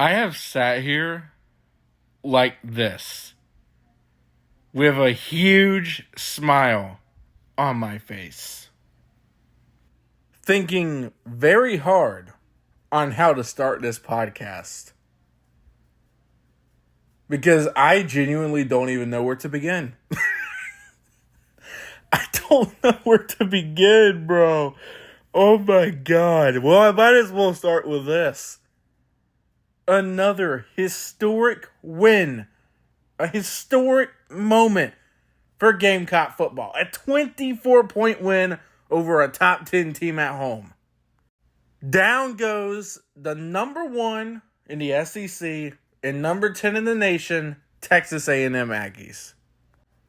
I have sat here like this with a huge smile on my face, thinking very hard on how to start this podcast. Because I genuinely don't even know where to begin. I don't know where to begin, bro. Oh my God. Well, I might as well start with this. Another historic win. A historic moment for Gamecock football. A 24-point win over a top 10 team at home. Down goes the number 1 in the SEC and number 10 in the nation, Texas A&M Aggies.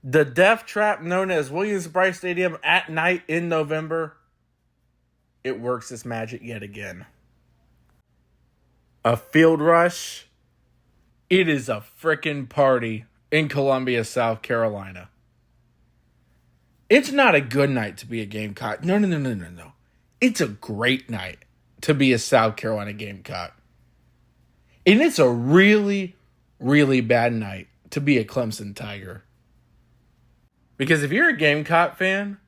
The death trap known as Williams-Brice Stadium at night in November, it works its magic yet again. A field rush. It is a frickin' party in Columbia, South Carolina. It's not a good night to be a Gamecock. No. It's a great night to be a South Carolina Gamecock. And it's a really, really bad night to be a Clemson Tiger. Because if you're a Gamecock fan,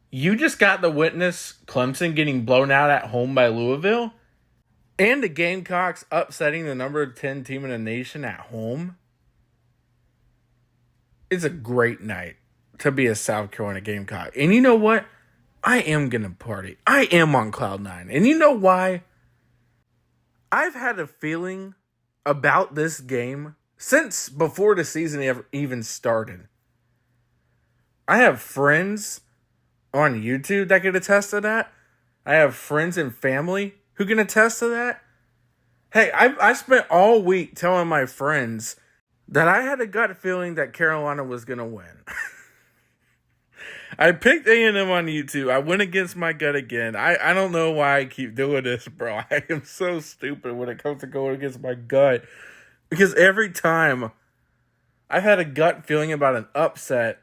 you just got to witness Clemson getting blown out at home by Louisville and the Gamecocks upsetting the number 10 team in the nation at home. It's a great night to be a South Carolina Gamecock. And you know what? I am going to party. I am on cloud 9. And you know why? I've had a feeling about this game since before the season even started. I have friends on YouTube that can attest to that. I have friends and family who can attest to that. Hey, I spent all week telling my friends that I had a gut feeling that Carolina was going to win. I picked A&M on YouTube. I went against my gut again. I don't know why I keep doing this, bro. I am so stupid when it comes to going against my gut. Because every time I've had a gut feeling about an upset,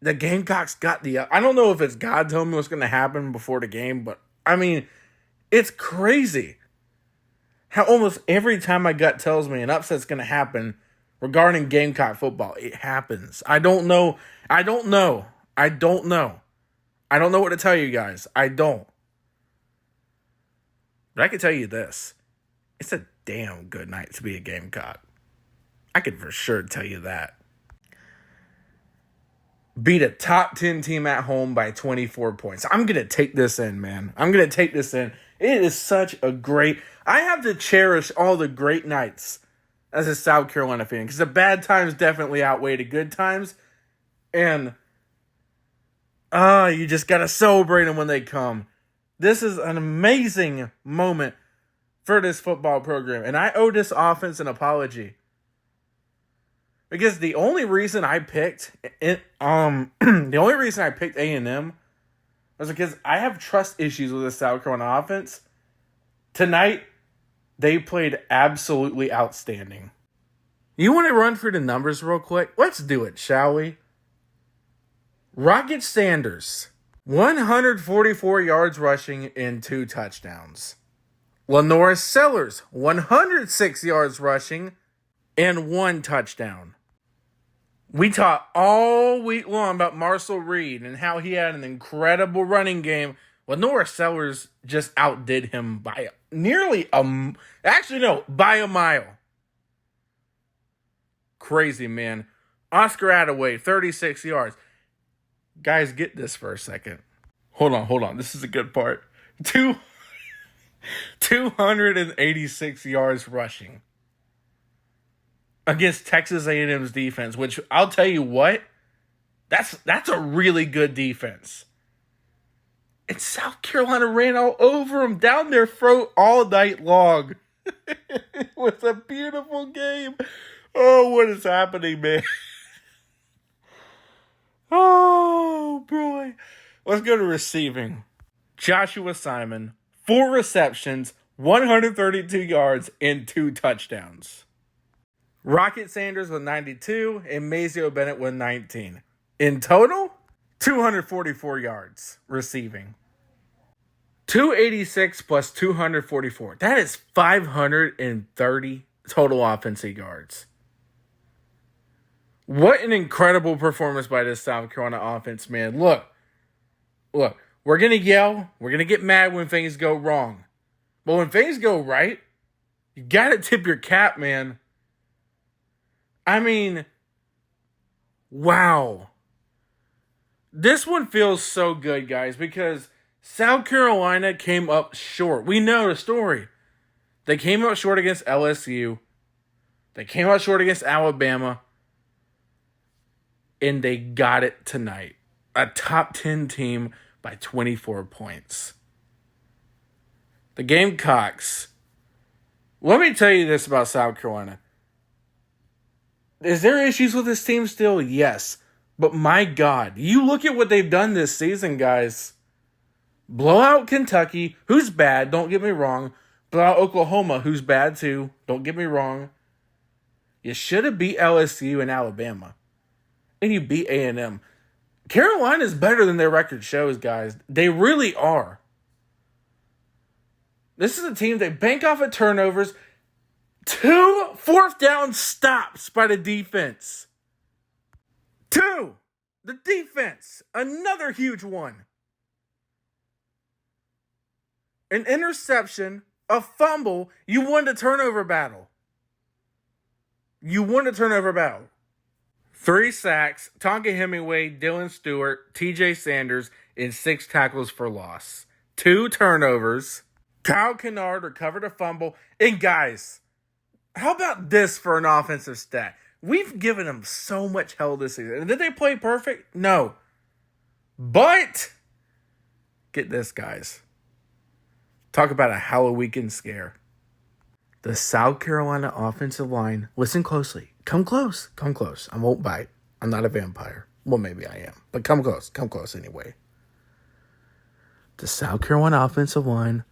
the Gamecocks got the... I don't know if it's God telling me what's going to happen before the game, but, I mean, it's crazy how almost every time my gut tells me an upset's going to happen regarding Gamecock football, it happens. I don't know what to tell you guys. I don't. But I can tell you this. It's a damn good night to be a Gamecock. I can for sure tell you that. Beat a top 10 team at home by 24 points. I'm going to take this in, man. I'm going to take this in. It is such a great... I have to cherish all the great nights as a South Carolina fan. Because the bad times definitely outweigh the good times. And... you just got to celebrate them when they come. This is an amazing moment for this football program. And I owe this offense an apology. Because the only reason I picked A&M was because I have trust issues with the South Carolina offense. Tonight, they played absolutely outstanding. You want to run through the numbers real quick? Let's do it, shall we? Rocket Sanders, 144 yards rushing and 2 touchdowns. Lenora Sellers, 106 yards rushing and 1 touchdown. We talked all week long about Marcel Reed and how he had an incredible running game. Lenora Sellers just outdid him by by a mile. Crazy, man. Oscar Attaway, 36 yards. Guys, get this for a second. Hold on. This is a good part. 286 yards rushing against Texas A&M's defense, which I'll tell you what, that's a really good defense. And South Carolina ran all over them, down their throat all night long. It was a beautiful game. Oh, what is happening, man? Oh, boy. Let's go to receiving. Joshua Simon, 4 receptions, 132 yards, and 2 touchdowns. Rocket Sanders with 92, and Mazio Bennett with 19. In total, 244 yards receiving. 286 plus 244. That is 530 total offensive yards. What an incredible performance by this South Carolina offense, man. Look, we're going to yell. We're going to get mad when things go wrong. But when things go right, you got to tip your cap, man. I mean, wow. This one feels so good, guys, because South Carolina came up short. We know the story. They came up short against LSU. They came up short against Alabama. And they got it tonight. A top 10 team by 24 points. The Gamecocks. Let me tell you this about South Carolina. Is there issues with this team still? Yes. But my God, you look at what they've done this season, guys. Blow out Kentucky, who's bad, don't get me wrong. Blow out Oklahoma, who's bad too, don't get me wrong. You should have beat LSU and Alabama. And you beat A&M. Carolina's better than their record shows, guys. They really are. This is a team that bank off of turnovers. 2 fourth down stops by the defense. 2. The defense. Another huge one. An interception. A fumble. You won the turnover battle. 3 sacks. Tonka Hemingway, Dylan Stewart, TJ Sanders, and 6 tackles for loss. 2 turnovers. Kyle Kennard recovered a fumble. And guys, how about this for an offensive stat? We've given them so much hell this season. And did they play perfect? No. But, get this, guys. Talk about a Halloween scare. The South Carolina offensive line, listen closely. Come close. I won't bite. I'm not a vampire. Well, maybe I am. But come close anyway. The South Carolina offensive line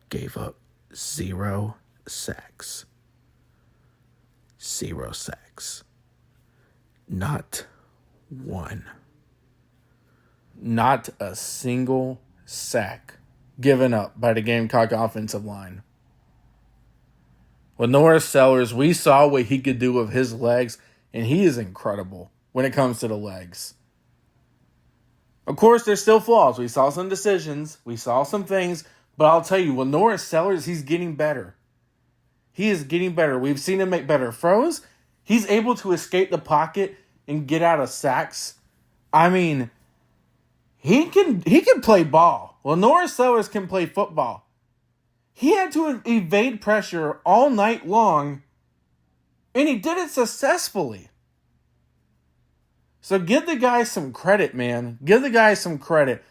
gave up 0 sacks. 0 sacks. Not one. Not a single sack given up by the Gamecock offensive line. With Norris Sellers, we saw what he could do with his legs, and he is incredible when it comes to the legs. Of course, there's still flaws. We saw some decisions. We saw some things. But I'll tell you, with Norris Sellers, he's getting better. He is getting better. We've seen him make better throws. He's able to escape the pocket and get out of sacks. I mean, he can play ball. Well, Norris Sellers can play football. He had to evade pressure all night long, and he did it successfully. So give the guy some credit, man. Give the guy some credit.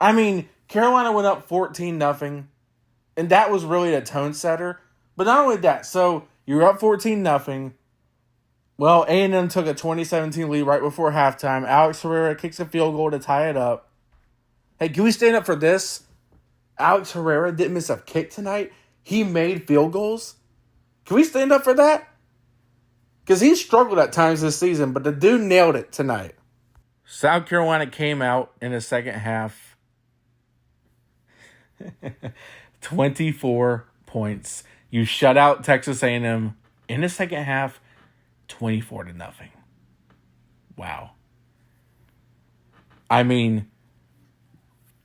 I mean, Carolina went up 14-0, and that was really a tone setter. But not only that, so you're up 14-0. Well, A&M took a 2017 lead right before halftime. Alex Herrera kicks a field goal to tie it up. Hey, can we stand up for this? Alex Herrera didn't miss a kick tonight. He made field goals. Can we stand up for that? Because he struggled at times this season, but the dude nailed it tonight. South Carolina came out in the second half. 24 points. You shut out Texas A&M in the second half, 24-0. Wow. I mean,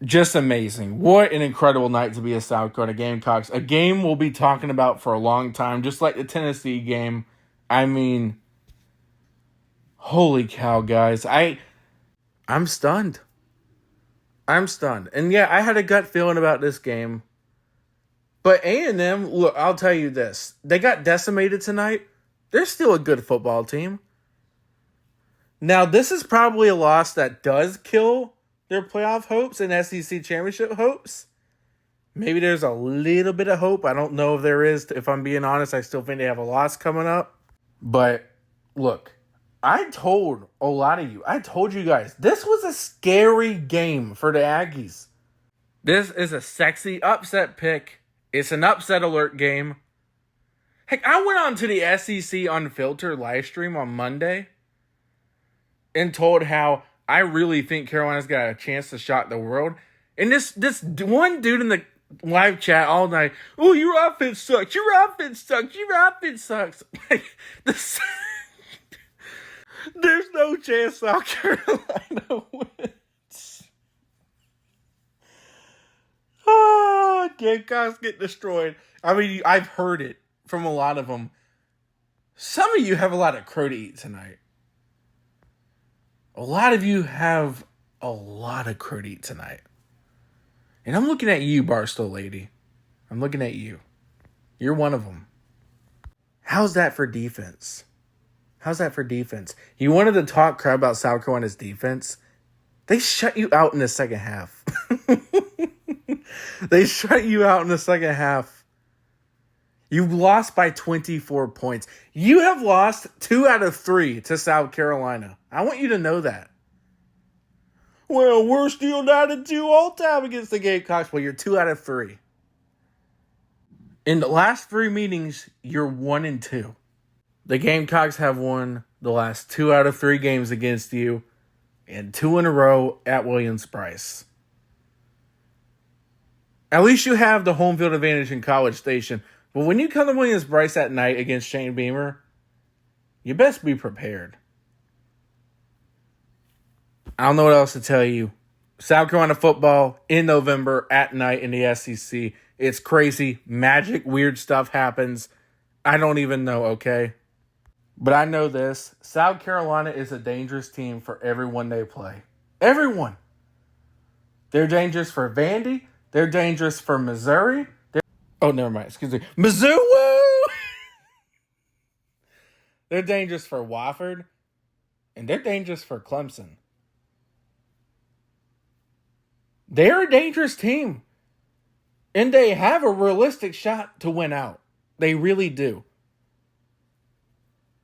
just amazing. What an incredible night to be a South Carolina Gamecocks. A game we'll be talking about for a long time, just like the Tennessee game. I mean, holy cow, guys. I'm stunned. And yeah, I had a gut feeling about this game. But A&M, look, I'll tell you this. They got decimated tonight. They're still a good football team. Now, this is probably a loss that does kill their playoff hopes and SEC championship hopes. Maybe there's a little bit of hope. I don't know if there is. If I'm being honest, I still think they have a loss coming up. But, look, I told you guys, this was a scary game for the Aggies. This is a sexy upset pick. It's an upset alert game. Heck, I went on to the SEC Unfiltered live stream on Monday and told how I really think Carolina's got a chance to shock the world. And this one dude in the live chat all night, oh, your offense sucks. Your offense sucks. Your offense sucks. This, there's no chance South Carolina wins. Oh, Gamecocks get destroyed. I mean, I've heard it from a lot of them. Some of you have a lot of crow to eat tonight. A lot of you have a lot of crow to eat tonight. And I'm looking at you, Barstool lady. I'm looking at you. You're one of them. How's that for defense? How's that for defense? You wanted to talk crap about South Carolina's defense? They shut you out in the second half. They shut you out in the second half. You lost by 24 points. You have lost 2 out of 3 to South Carolina. I want you to know that. Well, we're still 9-2 all time against the Gamecocks. Well, you're 2 out of 3. In the last 3 meetings, you're 1-2. The Gamecocks have won the last 2 out of 3 games against you, and 2 in a row at Williams-Brice. At least you have the home field advantage in College Station. But when you come to Williams-Brice at night against Shane Beamer, you best be prepared. I don't know what else to tell you. South Carolina football in November at night in the SEC. It's crazy. Magic, weird stuff happens. I don't even know, okay? But I know this. South Carolina is a dangerous team for everyone they play. Everyone. They're dangerous for Vandy. They're dangerous for Missouri. Oh, never mind. Excuse me. Mizzou! They're dangerous for Wofford. And they're dangerous for Clemson. They're a dangerous team. And they have a realistic shot to win out. They really do.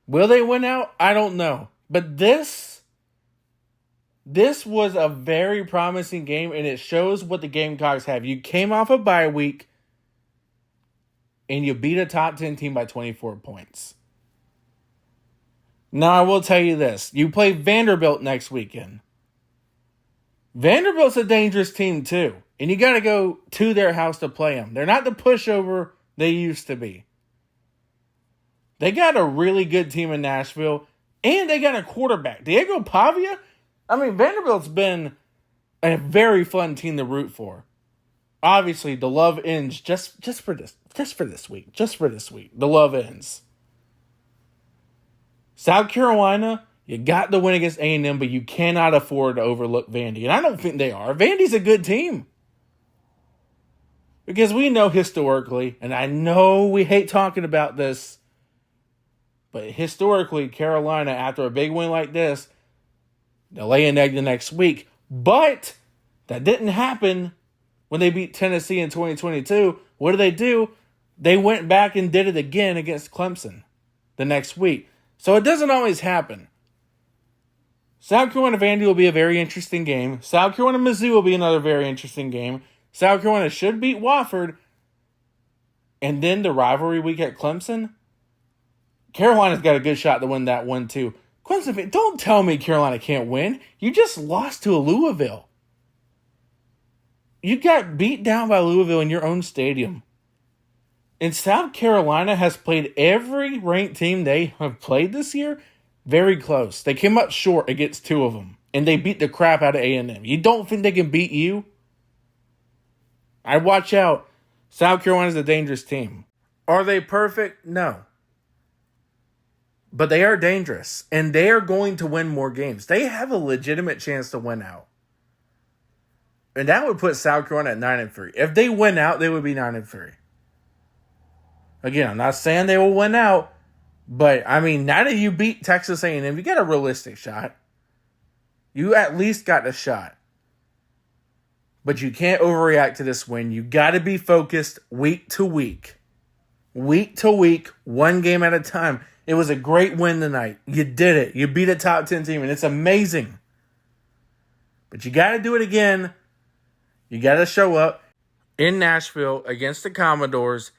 Will they win out? I don't know. But this was a very promising game, and it shows what the Gamecocks have. You came off a bye week, and you beat a top 10 team by 24 points. Now, I will tell you this. You play Vanderbilt next weekend. Vanderbilt's a dangerous team, too. And you got to go to their house to play them. They're not the pushover they used to be. They got a really good team in Nashville, and they got a quarterback. Diego Pavia? I mean, Vanderbilt's been a very fun team to root for. Obviously, the love ends just for this week. The love ends. South Carolina, you got the win against A&M, but you cannot afford to overlook Vandy. And I don't think they are. Vandy's a good team. Because we know historically, and I know we hate talking about this, but historically, Carolina, after a big win like this, they'll lay an egg the next week. But that didn't happen when they beat Tennessee in 2022. What do? They went back and did it again against Clemson the next week. So it doesn't always happen. South Carolina Vandy will be a very interesting game. South Carolina Mizzou will be another very interesting game. South Carolina should beat Wofford. And then the rivalry week at Clemson. Carolina's got a good shot to win that one too. Clemson, don't tell me Carolina can't win. You just lost to Louisville. You got beat down by Louisville in your own stadium. And South Carolina has played every ranked team they have played this year very close. They came up short against 2 of them. And they beat the crap out of A&M. You don't think they can beat you? I'd watch out. South Carolina's a dangerous team. Are they perfect? No. But they are dangerous. And they are going to win more games. They have a legitimate chance to win out. And that would put South Carolina at 9-3. If they win out, they would be 9-3. Again, I'm not saying they will win out. But, I mean, now that you beat Texas A&M, you got a realistic shot. You at least got a shot. But you can't overreact to this win. You got to be focused week to week. Week to week, one game at a time. It was a great win tonight. You did it. You beat a top 10 team, and it's amazing. But you got to do it again. You got to show up in Nashville against the Commodores,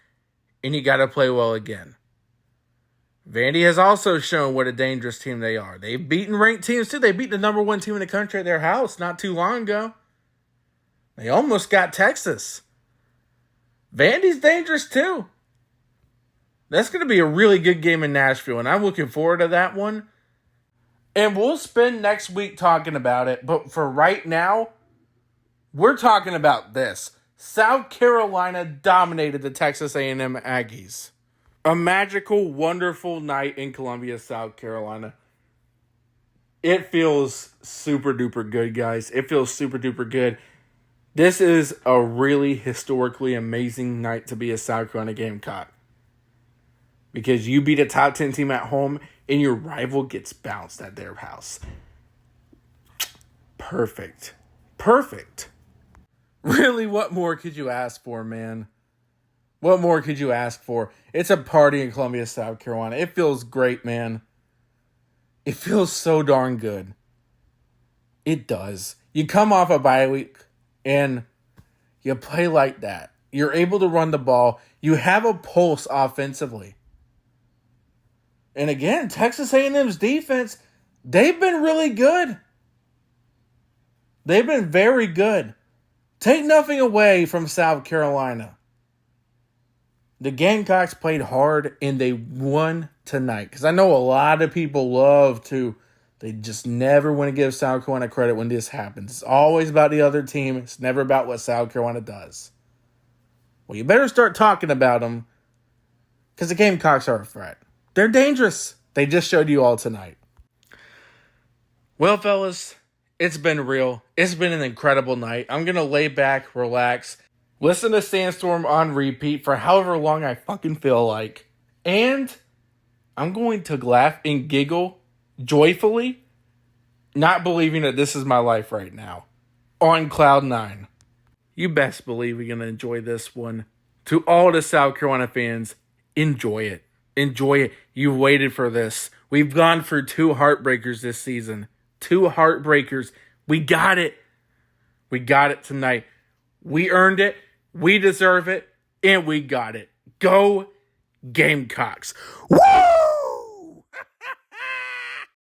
and you got to play well again. Vandy has also shown what a dangerous team they are. They've beaten ranked teams, too. They beat the number 1 team in the country at their house not too long ago. They almost got Texas. Vandy's dangerous too. That's going to be a really good game in Nashville, and I'm looking forward to that one. And we'll spend next week talking about it, but for right now, we're talking about this. South Carolina dominated the Texas A&M Aggies. A magical, wonderful night in Columbia, South Carolina. It feels super duper good, guys. It feels super duper good. This is a really historically amazing night to be a South Carolina Gamecock. Because you beat a top 10 team at home and your rival gets bounced at their house. Perfect. Perfect. Really, what more could you ask for, man? What more could you ask for? It's a party in Columbia, South Carolina. It feels great, man. It feels so darn good. It does. You come off a bye week and you play like that. You're able to run the ball. You have a pulse offensively. And again, Texas A&M's defense, they've been really good. They've been very good. Take nothing away from South Carolina. The Gamecocks played hard and they won tonight. Because I know a lot of people they just never want to give South Carolina credit when this happens. It's always about the other team. It's never about what South Carolina does. Well, you better start talking about them because the Gamecocks are a threat. They're dangerous. They just showed you all tonight. Well, fellas, it's been real. It's been an incredible night. I'm going to lay back, relax, listen to Sandstorm on repeat for however long I fucking feel like. And I'm going to laugh and giggle joyfully, not believing that this is my life right now. On cloud 9. You best believe we're going to enjoy this one. To all the South Carolina fans, enjoy it. Enjoy it. You waited for this. We've gone for 2 heartbreakers this season. 2 heartbreakers. We got it. We got it tonight. We earned it. We deserve it. And we got it. Go Gamecocks. Woo!